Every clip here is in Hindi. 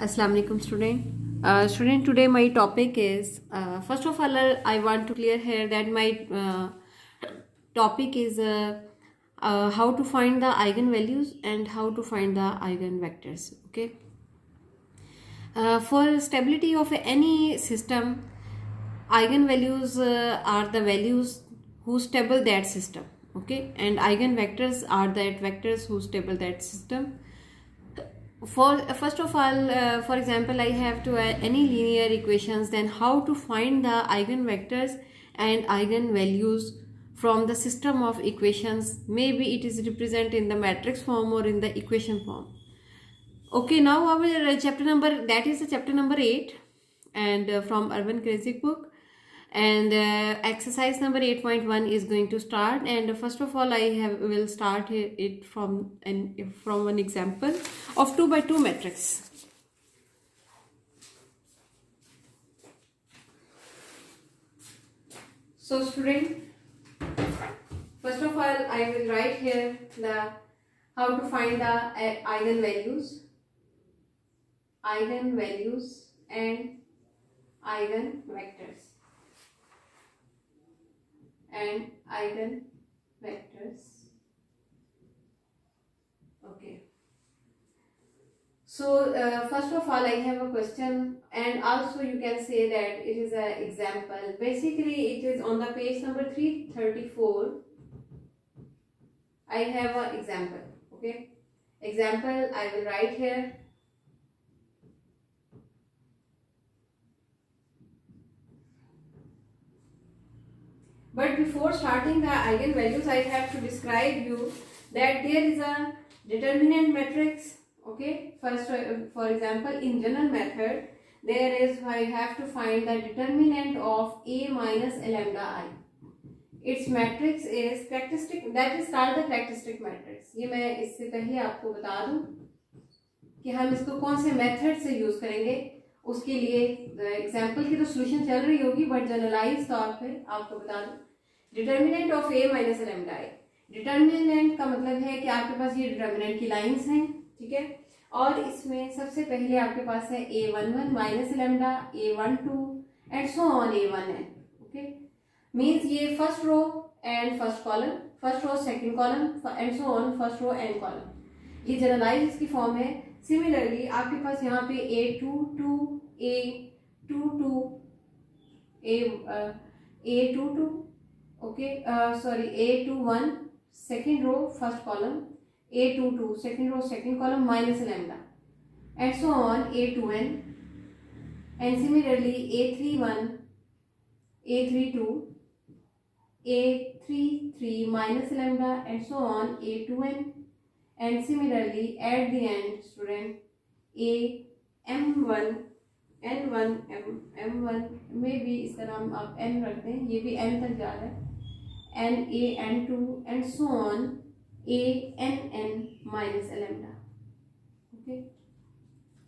Assalamu alaikum student. Student, today my topic is first of all I want to clear here that my topic is how to find the eigenvalues and how to find the eigenvectors. Okay. For stability of any system, eigenvalues are the values who stable that system. Okay, and eigenvectors are that vectors who stable that system. First of all, for example, I have to add any linear equations, then how to find the eigenvectors and eigenvalues from the system of equations. Maybe it is represented in the matrix form or in the equation form. Okay, now our chapter number, that is the chapter number 8, and from Urban Kreyszig book. And exercise number 8.1 is going to start, and first of all I will start it from an example of 2 by 2 matrix. So student, first of all I will write here the how to find the eigenvalues and eigenvectors. Okay, so first of all I have a question, and also you can say that it is an example. Basically it is on the page number 334. I have an example. Okay, example I will write here. But before starting the eigenvalues, I have to describe you that there is a determinant matrix. Okay, first for example in general method there is, I have to find the determinant of A minus lambda I. Its matrix is characteristic, that is called the characteristic matrix. ये मैं इससे पहले आपको बता दूं कि हम इसको कौन से मेथड से यूज करेंगे. उसके लिए एग्जाम्पल की तो सोल्यूशन चल रही होगी, बट जनरलाइज तौर पे आपको बता दूं determinant of A minus lambda I. Determinant का मतलब है कि आपके पास ये डिटर्मिनेंट की लाइंस हैं, ठीक है, और इसमें सबसे पहले आपके पास है a11 minus lambda, a12 and so on a1n. Okay, means ये first row and first column, first row second column and so on first row and column. ये जनरलाइज इसकी फॉर्म है. सिमिलरली आपके पास यहाँ पे a22 a22 a22 okay, sorry a21 second row first column, a22 second row second column minus lambda and so on a2n, and similarly a31 a32 a33 minus lambda and so on a2n, and similarly at the end student a m1 n1 m1 में भी इसका नाम आप n रख दें, ये भी n तक जा रहा है, and a n2 and so on a nn minus lambda. okay,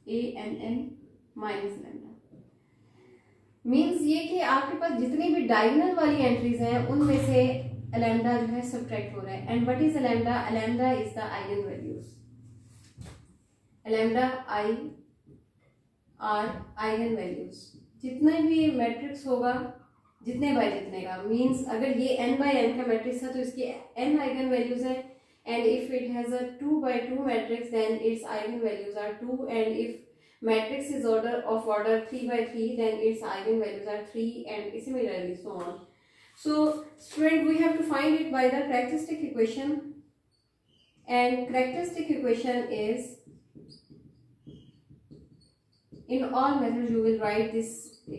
a nn minus lambda means ये कि आपके पास जितनी भी डायगोनल वाली एंट्रीज हैं उनमें से लैम्डा जो है सब्ट्रैक्ट हो रहा है. And what is lambda? Lambda is the eigen values. Lambda I R eigen values. जितने भी मैट्रिक्स होगा, जितने बाय जितने का, मीन्स अगर ये n बाय n का मैट्रिक्स है तो इसकी n आइगन वैल्यूज है, and if it has a 2 by 2 matrix then its eigen values are 2, and if matrix is of order 3 by 3 then its eigenvalues are 3, and similarly so on. So student, we have to find it by the characteristic equation, and characteristic equation is, in all methods you will write this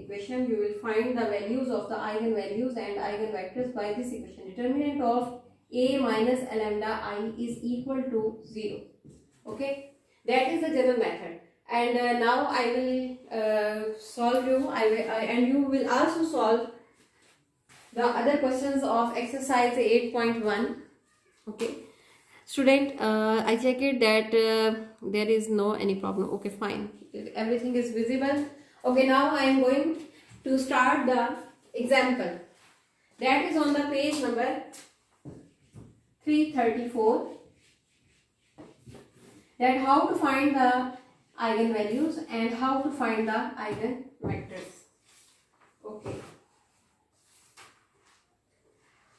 equation, you will find the values of the eigenvalues and eigenvectors by this equation. Determinant of a minus lambda I is equal to 0. Okay, that is the general method. And now I will solve you, and you will also solve the other questions of exercise 8.1. okay student, I check it that there is no any problem. Okay, fine, everything is visible. Okay, now I am going to start the example that is on the page number 334. that how to find the eigenvalues and how to find the eigenvectors. Okay.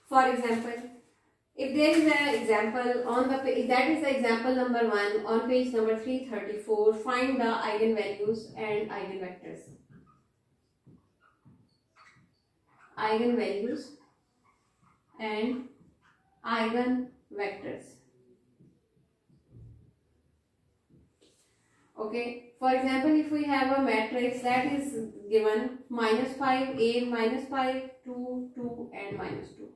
For example, if there is an example on the page, that is the example number 1 on page number 334, find the eigenvalues and eigenvectors. Eigenvalues and eigenvectors. Okay, for example, if we have a matrix that is given -5, A, -5, 2, 2 and -2.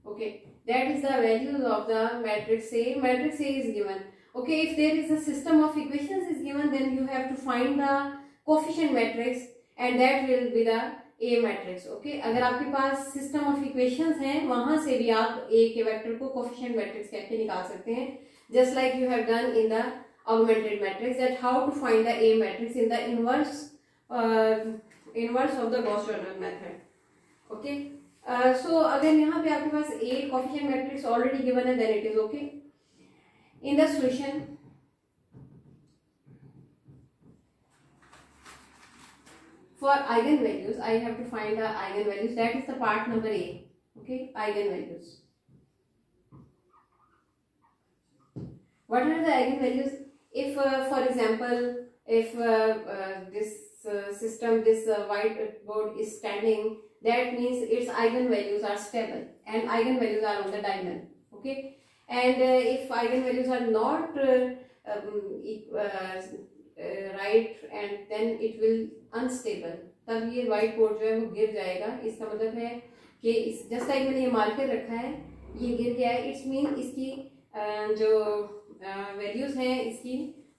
Okay, that is the values of the matrix A. Matrix A is given. Okay, if there is a system of equations is given, then you have to find the coefficient matrix and that will be the A matrix. Okay, अगर आपके पास system of equations हैं, वहां से भी आप A के वेक्टर को coefficient matrix कह के निकाल सकते हैं. Just like you have done in the augmented matrix, that how to find the A matrix in the inverse of the Gauss-Jordan method. Okay. So अगर यहाँ पे आपके पास A coefficient matrix already given है, then it is okay. In the solution, for eigenvalues, I have to find the eigenvalues. That is the part number A. Okay, eigenvalues. What are the eigenvalues? If, for example, if this system, this whiteboard is standing, that means its eigenvalues are stable and eigenvalues are on the diagonal. Okay, and if eigenvalues are not right, and then it will unstable, तब ये white board जो है वो गिर जाएगा. इसका मतलब है कि इस जस्ट लाइक मैंने ये मार्कर रखा है, ये गिर गया है, इट्स मीन इसकी जो वैल्यूज हैं इसकी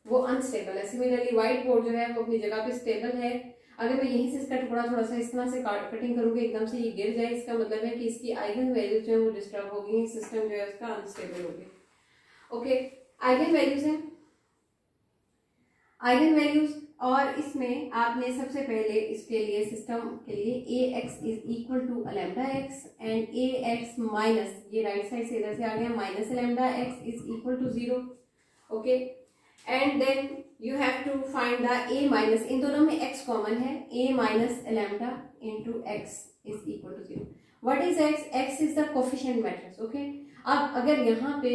वो अनस्टेबल है. सिमिलरली व्हाइट बोर्ड जो है वो अपनी जगह पे स्टेबल है. अगर मैं यहीं से इसका टुकड़ा थोड़ा सा इस तरह से कटिंग करूंगी, एकदम से ये गिर जाए, इसका मतलब है कि इसकी आइगन वैल्यूज जो है वो डिस्टर्ब हो गई, सिस्टम जो है उसका अनस्टेबल हो गया. ओके, आइगन वैल्यूज है. आइगन वैल्यूज, और इसमें आपने सबसे पहले इसके लिए सिस्टम के लिए ax is equal to lambda X and ax minus, ये राइट साइड से इधर से आ गया, minus lambda X is equal to 0. Okay, and then you have to find the a minus, इन दोनों में x कॉमन है, a minus lambda into X is equal to 0. What is x? x is the coefficient matrix. Okay, अब अगर यहाँ पे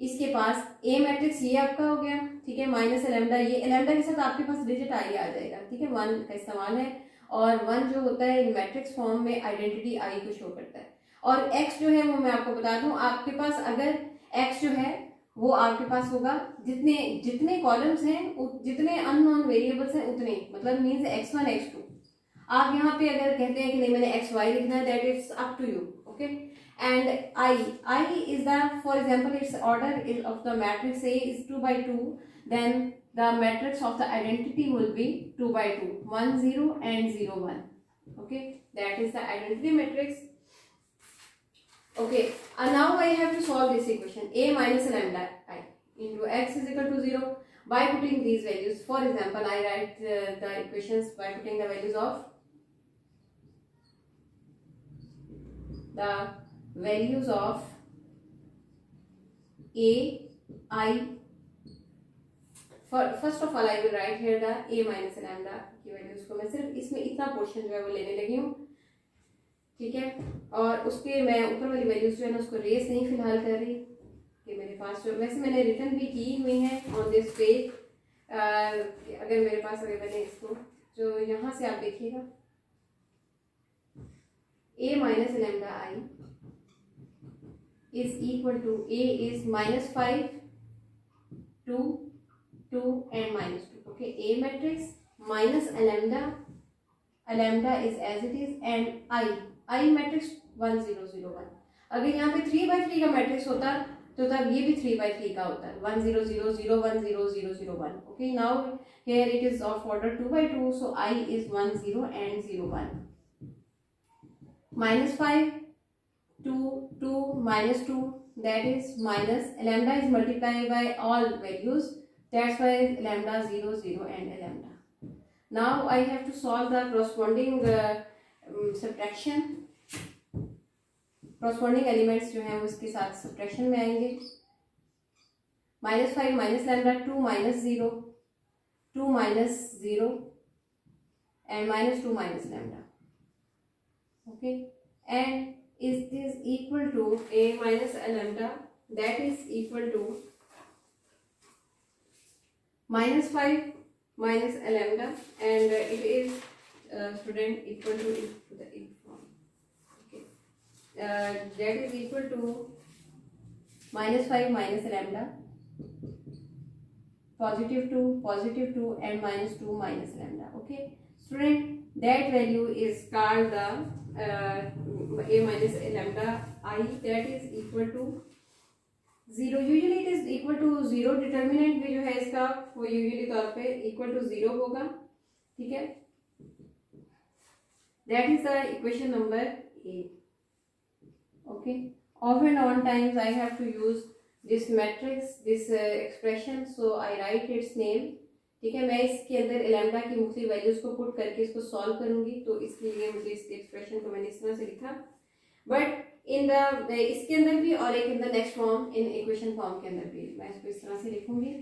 इसके पास A मैट्रिक्स ये आपका हो गया, ठीक है, माइनस लैम्डा, ये लैम्डा के साथ आपके पास डिजिट आई आ जाएगा, ठीक है, 1 का इस्तेमाल है, और 1 जो होता है मैट्रिक्स फॉर्म में आइडेंटिटी आई को शो करता है. और x जो है वो मैं आपको बता दूं, आपके पास अगर x जो है वो आपके पास होगा, जितने कॉलम्स हैं, जितने अननोन वेरिएबल्स हैं उतने, मतलब मीन्स x1 x2. आप यहाँ पे अगर कहते हैं कि नहीं मैंने xy लिखना है, that is up to you. Okay, and I is the, for example, its order is of the matrix A is 2 by 2, then the matrix of the identity will be 2 by 2, 1 0 and 0 1. Okay, that is the identity matrix. Okay, and now I have to solve this equation, a minus lambda I into x is equal to 0 by putting these values. For example, I write the equations by putting the values of a, I. First of all I will write here the a minus lambda की वैल्यूज को मैं सिर्फ इसमें इतना पोर्शन जो है वो लेने लगी हूँ, ठीक है, और उसके मैं ऊपर वाली वैल्यूज जो है ना उसको रेस नहीं फिलहाल कर रही, कि मेरे पास जो वैसे मैंने रिटर्न भी की हुई है ऑन दिस पेज. अगर मेरे पास अगर मैंने इसको जो यहाँ से आप देखिएगा, a minus lambda I is equal to a is -5, 2, 2 and -2. Okay, a matrix minus lambda is as it is, and I matrix 1 0 0 1. अगर यहाँ पे 3 by 3 का मैट्रिक्स होता तो तब ये भी 3 by 3 का होता, 1 0 0 0 1 0 0 0 1. Okay, now here it is of order 2 by 2, so I is 1 0 and 0 1. -5, 2, 2, -2, that is minus lambda is multiplied by all values, that's why lambda 0 0 and lambda. Now I have to solve the corresponding subtraction. corresponding elements जो हैं उसके साथ subtraction में आएंगे. -5 minus lambda 2 minus 0, 2 minus 0 and minus 2 minus lambda. Okay, and is this equal to a minus a lambda, that is equal to minus 5 minus a lambda, and it is student equal to the form. Okay, that is equal to minus 5 minus lambda, positive 2 and minus 2 minus lambda. Okay, student, that value is called the a minus a lambda I, that is equal to 0. Usually it is equal to 0, determinant भी जो है इसका वो यूजुअली तौर पे इक्वल टू 0 होगा. ठीक है, that is the equation number A. Okay, often on times I have to use this matrix, this expression, so I write its name. ठीक है, मैं इसके अंदर लैम्डा की मुख्तलिफ वैल्यूज को पुट करके इसको सॉल्व करूंगी, तो इसके लिए मुझे इस एक्सप्रेशन को मैंने इस तरह से लिखा. बट इन द इसके अंदर भी और एक in the next form, in equation form के अंदर भी मैं इसको इस तरह से लिखूंगी.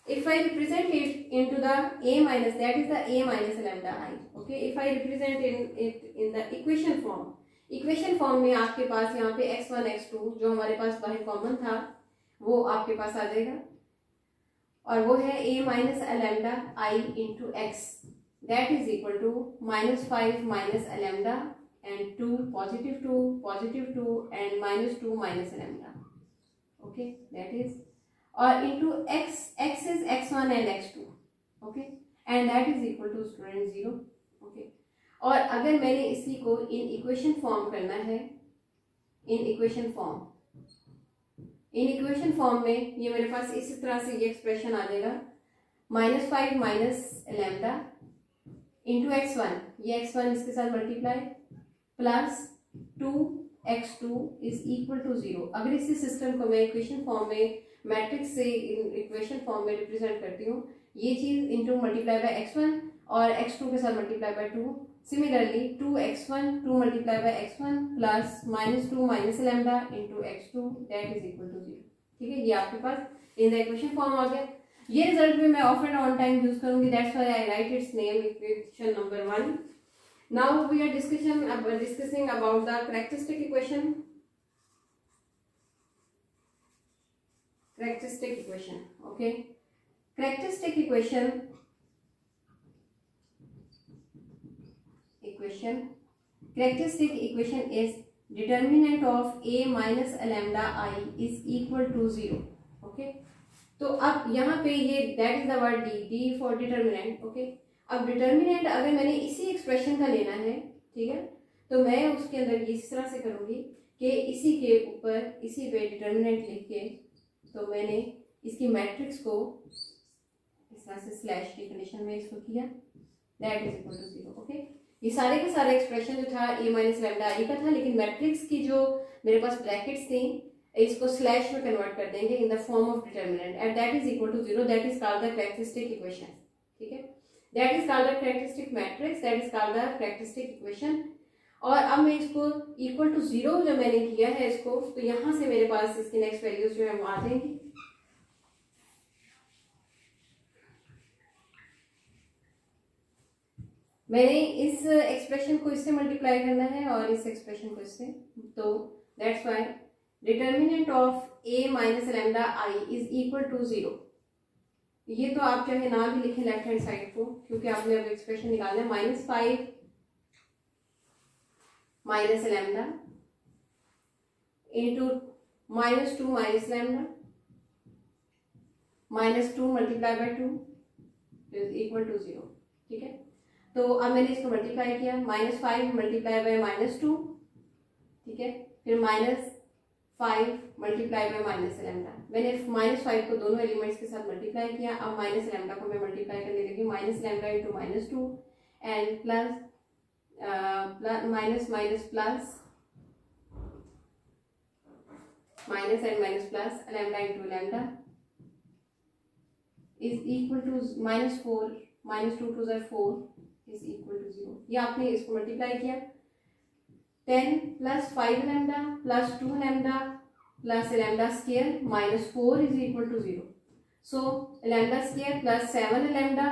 If I represent it into the a minus, that is the a minus lambda I. Okay, if I represent it in the equation form, equation form में आपके पास यहाँ पे x1 x2 जो हमारे पास बाहर कॉमन था वो आपके पास आ जाएगा, और वो है a minus a lambda I into x, that is equal to minus 5 minus a lambda and 2 positive 2 and minus 2 minus a lambda. Okay, that is, और into x is x1 and x2. Okay, and that is equal to student 0. Okay, और अगर मैंने इसी को इन इक्वेशन फॉर्म करना है, इन इक्वेशन फॉर्म में ये मेरे पास इसी तरह से ये एक्सप्रेशन आ जाएगा, -5 माइनस लैम्डा इंटू x1, ये x1 इसके साथ multiply plus 2x2 is equal to 0. अगर इसी सिस्टम को मैं इक्वेशन फॉर्म में मैट्रिक्स से इक्वेशन फॉर्म में रिप्रेजेंट करती हूँ, ये चीज इंटू मल्टीप्लाई बाय x1 और x2 के साथ multiply by 2. Similarly 2x1 2 multiply by x1 plus -2 minus lambda into x2, that is equal to 0. ठीक है, ये आपके पास इन द इक्वेशन फॉर्म आ गया. ये रिजल्ट भी मैं off and on time use करूंगी, that's why I write its name equation number 1. Now we are discussing about the characteristic equation. Characteristic equation. Okay, characteristic equation is determinant of a minus a lambda I is equal to 0. Okay, तो अब यहाँ पे ये that is the word D for determinant. Okay, अब determinant अगर मैंने इसी एक्सप्रेशन का लेना है, ठीक है, तो मैं उसके अंदर इस तरह से करूंगी कि इसी के ऊपर इसी पे डिटर्मिनेंट लिख के, तो मैंने इसकी मैट्रिक्स को इस तरह से स्लैश की कंडीशन में इसको किया, that is equal to 0. Okay, ये सारे के सारे एक्सप्रेशन जो था a माइनस लैम्डा आई का था, लेकिन मैट्रिक्स की जो मेरे पास ब्रैकेट्स थी इसको स्लैश में कन्वर्ट कर देंगे in the form of determinant and that is equal to 0. That is called the characteristic equation. ठीक है, that is called the characteristic matrix, that is called the characteristic equation. और अब मैं इसको इक्वल टू 0 जो मैंने किया है इसको, तो यहां से मेरे पास इसकी नेक्स्ट वैल्यूज जो है वो आ जाएंगी. मैंने इस एक्सप्रेशन को इससे मल्टीप्लाई करना है और इस एक्सप्रेशन को इससे, तो that's why determinant of a minus lambda I is equal to 0. ये तो आप चाहे ना भी लिखें लेफ्ट हैंड साइड को, क्योंकि आपने अब एक्सप्रेशन निकालना है. -5 minus lambda into -2 minus lambda -2 multiply by 2 is equal to 0. ठीक है, तो अब मैंने इसको मल्टीप्लाई किया, -5 मल्टीप्लाई बाय -2. ठीक है, फिर -5 मल्टीप्लाई बाय माइनस लैम्डा. मैंने -5 को दोनों एलिमेंट्स के साथ मल्टीप्लाई किया. अब माइनस लैम्डा को मैं मल्टीप्लाई करने लगी, minus lambda into -2 and plus minus minus plus minus and minus plus lambda into lambda is equal to -4 -2 to 4 is equal to 0. ये आपने इसको मल्टीप्लाई किया, 10 plus 5 lambda plus 2 lambda plus lambda square minus 4 is equal to 0. So lambda square plus 7 lambda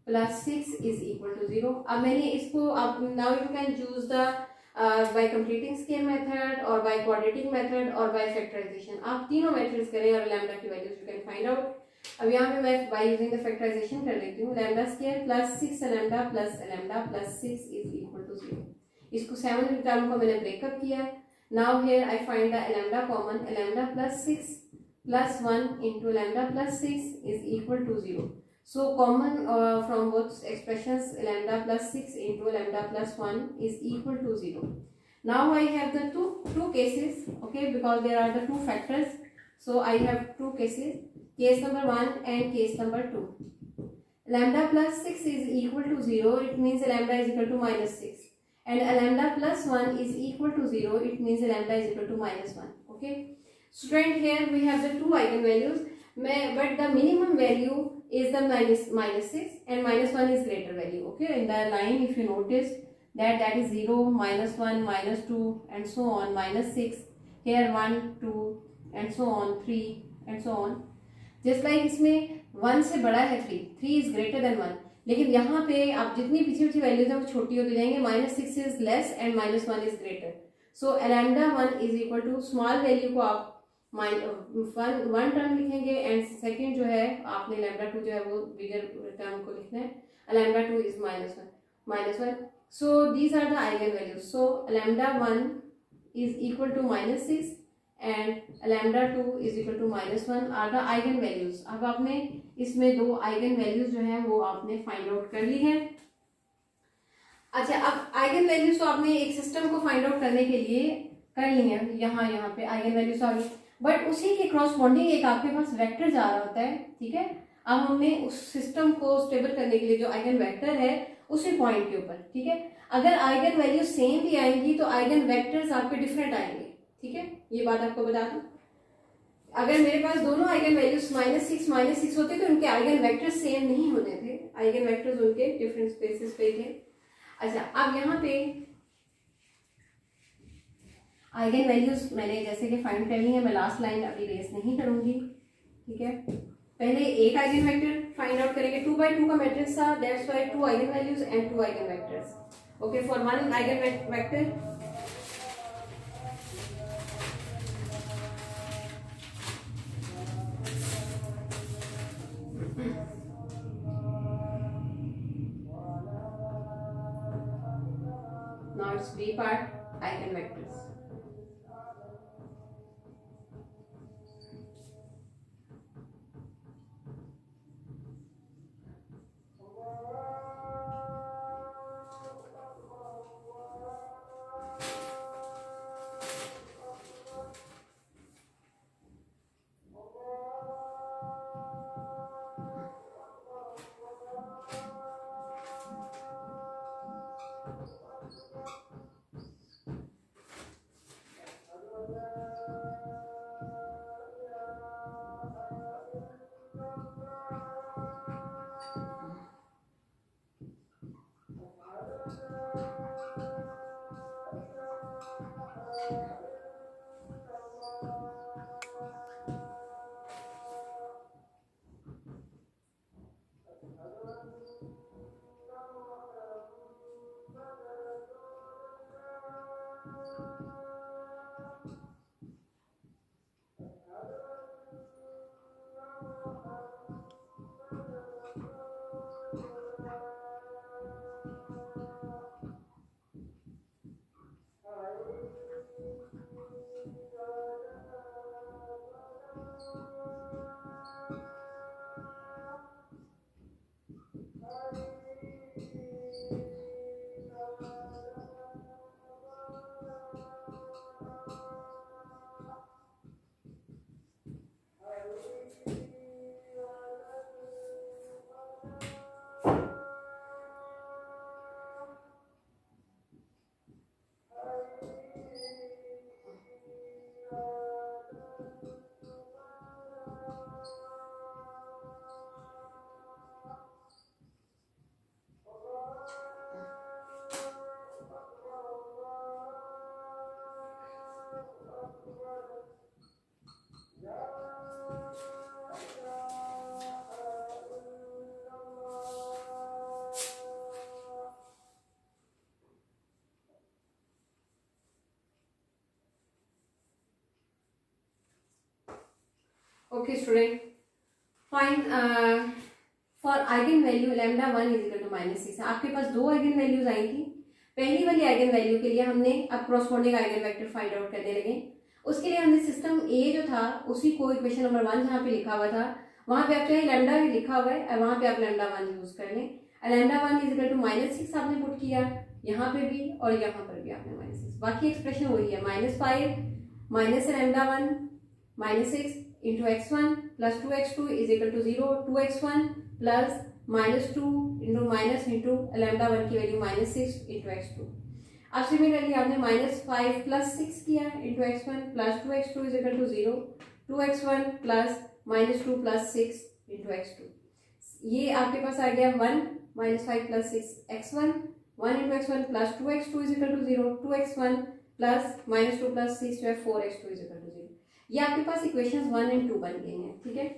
plus 6 is equal to 0. अब मैंने इसको अब now you can choose the by completing scale method or by quadratic method or by factorization. आप तीनों मेथड्स करें और लैम्डा की values you can find out. अब यहाँ पे मैं बाय यूजिंग द फैक्टराइजेशन कर लेती हूँ. Lambda square plus 6 lambda plus 6 is equal to 0. इसको 7 टर्म को मैंने ब्रेकअप किया. Now here I find the lambda common. Lambda plus 6 plus 1 into lambda plus 6 is equal to 0. So common from both expressions lambda plus 6 into lambda plus 1 is equal to 0. Now I have the two cases, okay, because there are the two factors. So I have two cases, case number 1 and case number 2. Lambda plus 6 is equal to 0, it means lambda is equal to minus 6. And lambda plus 1 is equal to 0, it means lambda is equal to minus 1. Okay. Student, here we have the two eigenvalues, but the minimum value is the minus 6 and minus 1 is greater value. Okay, in the line if you notice that is 0, minus 1, minus 2 and so on, minus 6, here 1, 2 and so on, 3 and so on. Just like इसमें 1 से बड़ा है 3 is greater than 1. लेकिन यहाँ पे आप जितनी पीछे वैल्यूज हैं वो छोटी होती जाएंगे. minus 6 is less and minus 1 is greater. So lambda 1 is equal to small value को आप वन टर्म लिखेंगे एंड सेकेंड जो है आपने लैम्डा 2 जो है वो बिगर टर्म को लिखना है. Lambda 2 is minus one. So these are the eigenvalues. So lambda 1 is equal to minus 6 and lambda 2 is equal to minus 1 are the eigenvalues. अब आपने इसमें दो आइगन वैल्यूज जो है वो आपने फाइंड आउट कर ली है. अच्छा, अब आइगन वैल्यूज तो आपने एक सिस्टम को फाइंड आउट करने के लिए कर ली है. यहाँ पे आइगन वैल्यूज आ गई, बट उसी के क्रॉसपॉन्डिंग एक आपके पास वेक्टर जा रहा होता है. ठीक है, अब हमने उस सिस्टम को स्टेबल करने के लिए जो आइगन वेक्टर है उसी पॉइंट के ऊपर. ठीक है, अगर आइगन वैल्यू सेम भी आएंगी तो आइगन वेक्टर्स आपके डिफरेंट आएंगे. ठीक है, ये बात आपको बता दूं. अगर मेरे पास दोनों आइगन वैल्यूज माइनस 6 होते तो उनके आइगन वेक्टर्स सेम नहीं होते थे. आइगन वेक्टर्स उनके डिफरेंट स्पेसेस पे थे. अच्छा, अब यहाँ पे आइगन वैल्यूज मैंने जैसे कि फाइंड कर ली है. मैं लास्ट लाइन अभी रेस नहीं करूंगी. ठीक है, पहले एक आइगन वेक्टर फाइंड आउट करेंगे. 2 by 2 का मैट्रिक्स था, that's why 2 eigenvalues and 2 eigenvectors. Okay, for one eigenvector now it's B part eigenvectors. Okay student, find for eigen value lambda 1 is equal to -6। आपके पास दो आइगन वैल्यूज आई थी। पहली वाली आइगन वैल्यू के लिए हमने अब corresponding eigen vector find out करने लगे। उसके लिए हमने सिस्टम ए जो था उसी को इक्वेशन नंबर 1 जहाँ पे लिखा हुआ था वहां पे आप चाहे लैम्डा लिखा हुआ है, वहां पे आप लैम्डा 1 यूज कर लें। लैम्डा 1 इज इक्वल टू -6 आपने पुट किया, यहाँ पे भी और यहाँ पर भी आपने -6। बाकी एक्सप्रेशन वही है, -5 minus lambda 1 -6 into x1 plus 2x2 is equal to 0, 2x1 plus -2 into lambda 1 की वैल्यू -6 इंटू x2। अब सिमिलरली आपने -5 प्लस 6 किया into x1 plus 2x2 is equal to 0, 2x1 plus -2 plus 6 into x2। ये आपके पास आ गया 1 -5 plus 6 x1, 1 into x1 plus 2x2 is equal to 0, 2x1 plus -2 plus 6 जो है 4x2 इज इक्वल टू 0। ये आपके पास इक्वेशंस 1 और 2 बन गई हैं, ठीक है।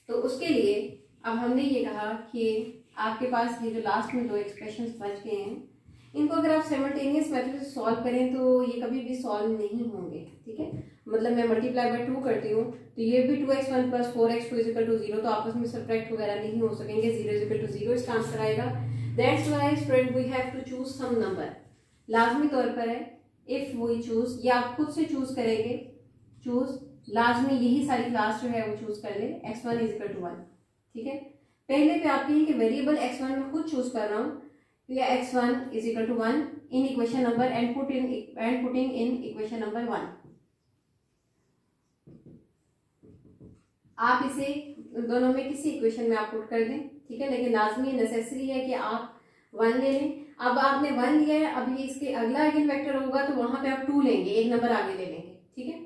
तो उसके लिए अब हमने ये कहा कि आपके पास ये जो लास्ट में दो एक्सप्रेशंस बच गए हैं, इनको अगर आप साइमल्टेनियस मेथड से सॉल्व करें तो ये कभी भी सॉल्व नहीं होंगे, ठीक है। मतलब मैं मल्टीप्लाई बाय 2 करती हूँ तो ये भी 2x1 plus 4x2 is equal to 0, तो आपस में सब्ट्रैक्ट वगैरह नहीं हो सकेंगे, 0 इज इक्वल टू 0 इसका आंसर आएगा। That's why student we have to choose some number. लाजमी तौर पर है इफ वी चूज, या आप खुद से चूज करेंगे, चूज लाजमी यही सारी क्लास जो है वो चूज कर ले x1 इज इक्वल टू 1, ठीक है। पहले पे आप कहें कि वेरिएबल x1 में खुद चूज कर रहा हूँ, या x1 is equal to 1 in equation number and putting in equation number 1। आप इसे दोनों में किसी इक्वेशन में आप पुट कर दें, ठीक है, लेकिन लाजमी नेसेसरी है कि आप 1 ले लें। अब आपने 1 लिया है, अभी इसके अगला आइगन वेक्टर होगा तो वहां पे आप 2 लेंगे, एक नंबर आगे ले लेंगे, ठीक है।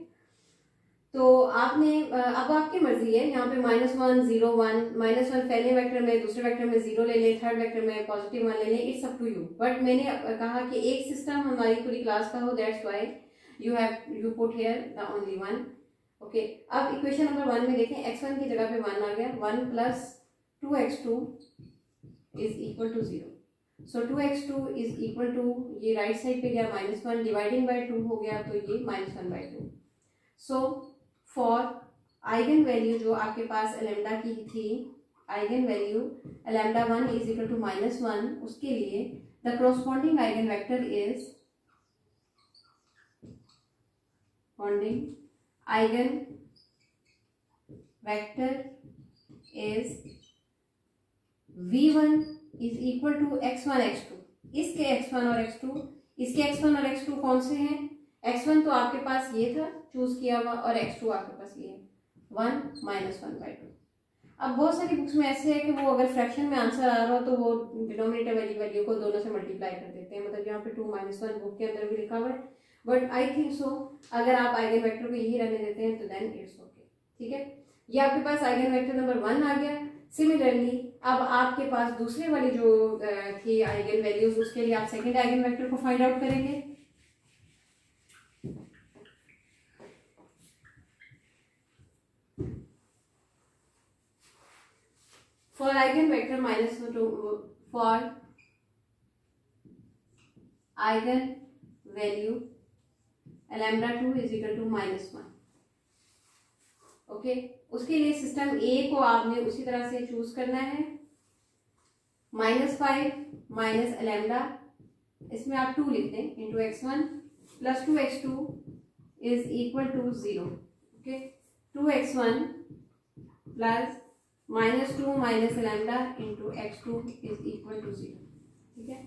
तो आपने अब आपकी मर्जी है, यहाँ पे -1 0 1 -1 पहले वेक्टर में, दूसरे वेक्टर में 0 ले लें, थर्ड वेक्टर में +1 ले लें, it's up to you. But मैंने कहा कि एक सिस्टम हमारी पूरी क्लास का हो, that's why you put here the only 1, okay. अब इक्वेशन नंबर 1 में देखें, x1 की जगह पे 1 आ गया, 1 plus 2x2 is equal to 0, so 2x2 is equal to, ये राइट साइड पे गया -1 डिवाइडिंग बाय 2 हो गया तो ये -1/2। सो फॉर आइगन वैल्यू जो आपके पास लैम्डा की थी, eigenvalue lambda 1 is equal to -1, उसके लिए the corresponding eigenvector is eigenvector is v1 is equal to x1 x2। इसके x1 और x2, इसके x1 और x2 कौन से हैं? x1 तो आपके पास ये था चूज किया हुआ, और x2 आपके पास ये है 1 -1/2। अब बहुत सारी बुक्स में ऐसे है कि वो अगर फ्रैक्शन में आंसर आ रहा हो तो वो डिनोमिनेटर वाली वैल्यू को दोनों से मल्टीप्लाई कर देते हैं, मतलब यहाँ पे 2 -1 बुक के अंदर भी लिखा हुआ है, बट आई थिंक सो अगर आप आइगन वेक्टर को यही रहने देते हैं तो देन इट्स ओके, ठीक है। ये आपके पास आइगन वेक्टर नंबर 1 आ गया। सिमिलरली अब आपके पास दूसरे वाली जो थी आइगन वैल्यूज, उसके लिए आप सेकंड आइगन वेक्टर को फाइंड आउट करेंगे। For eigenvector -2, for eigen value lambda 2 is equal to -1, okay. उसके लिए सिस्टम ए को आपने उसी तरह से चूज करना है, -5 माइनस लैम्डा, इसमें आप 2 लिख दें, into x1 plus 2x2 is equal to 0, okay. 2x1 plus -2 minus lambda into x2 is equal to 0, ठीक है।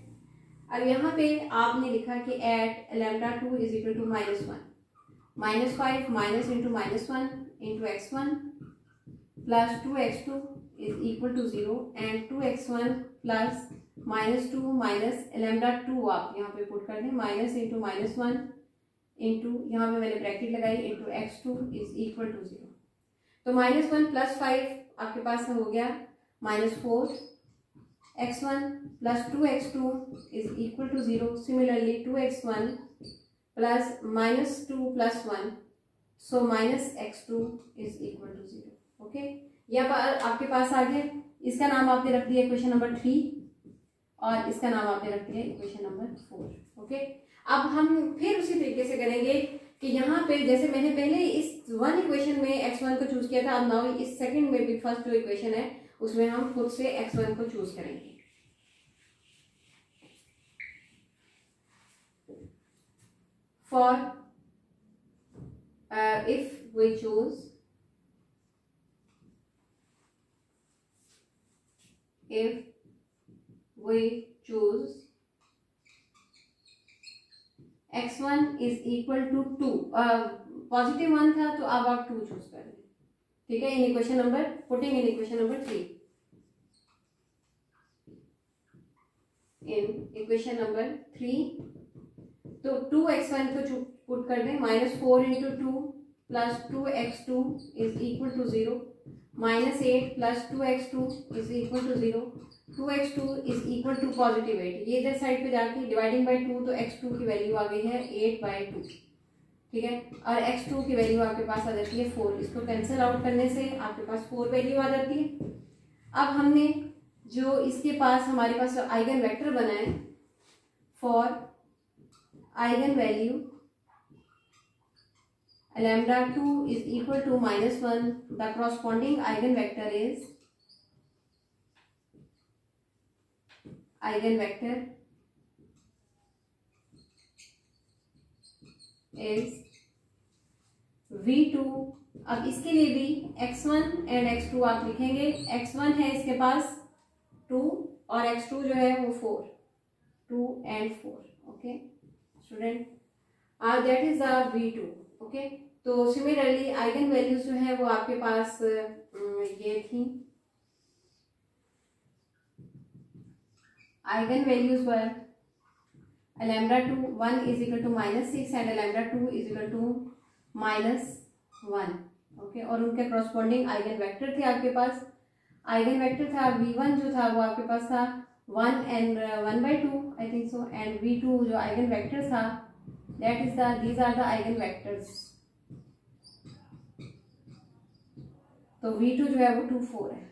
अब यहाँ पे आपने लिखा कि at lambda 2 is equal to -1, -5 minus into -1 into x1 plus 2x2 is equal to 0 and 2x1 plus -2 minus lambda 2 आप यहाँ पे पुट कर दें, माइनस इंटू -1 इंटू यहाँ पे मैंने ब्रैकेट लगाई into x2 is equal to 0। तो -1 प्लस 5 आपके पास हो गया -4, x1 plus 2x2 is equal to 0। Similarly 2x1 plus -2 plus 1, so -x2 is equal to 0, okay. यह आपके पास आ गया, इसका नाम आपने रख दिया इक्वेशन नंबर 3 और इसका नाम आपने रख दिया इक्वेशन नंबर 4, ओके। अब हम फिर उसी तरीके से करेंगे कि यहाँ पे जैसे मैंने पहले इस वन इक्वेशन में x1 को चूज किया था, अब नाउ इस सेकंड में भी फर्स्ट जो इक्वेशन है उसमें हम खुद से x1 को चूज करेंगे। For if we choose x1 is equal to 2, positive 1 था तो अब आप 2 चूज कर लें, ठीक है। In equation number putting in equation number 3, in equation number 3 तो 2x1 को पुट कर दें, -4 into 2 plus 2x2 is equal to 0, -8 plus 2x2 is equal to 0, 2x2 is equal to positive 8। ये इधर साइड पे जाके डिवाइडिंग बाय 2 तो x2 की वैल्यू आ गई है 8/2, ठीक है। और x2 की वैल्यू आपके पास आ जाती है 4, इसको कैंसिल आउट करने से आपके पास 4 वैल्यू आ जाती है। अब हमने जो इसके पास हमारे पास आइगन वेक्टर बनाए, for eigen value λ2 is equal to -1, the corresponding eigenvector is v2। अब इसके लिए भी x1 एंड x2 आप लिखेंगे, x1 है इसके पास 2 और x2 जो है वो 4, 2 and 4, okay student, that is the v2, okay. तो सिमिलरली आइगन वैल्यूज जो है वो आपके पास ये थी, eigen values were λ2 1 is equal to -6 and λ2 is equal to -1, okay. और उनके करस्पॉन्डिंग आइगन वेक्टर थे आपके पास, आइगन वेक्टर था v1 जो था वो आपके पास था 1 and 1/2 I think so, and v2 जो आइगन वेक्टर था that is these are the eigenvectors, तो v2 जो है वो 2 4 है,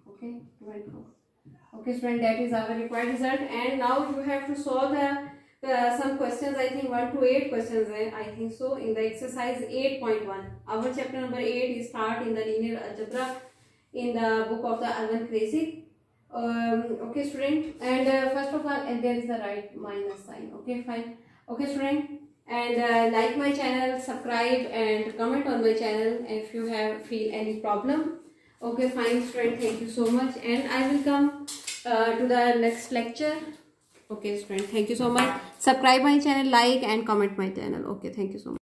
okay 2 and 4, okay student, that is our required result। and now you have to solve the some questions, I think 1 to 8 questions है I think so, in the exercise 8.1, our chapter number 8 is start in the linear algebra in the book of the Alvin Kreyszig, okay student, and first of all, and there is the right minus sign, okay fine, okay student, and like my channel, subscribe and comment on my channel if you feel any problem, okay fine student, thank you so much, and I will come to the next lecture, okay student, thank you so much, subscribe my channel, like and comment my channel, okay thank you so much।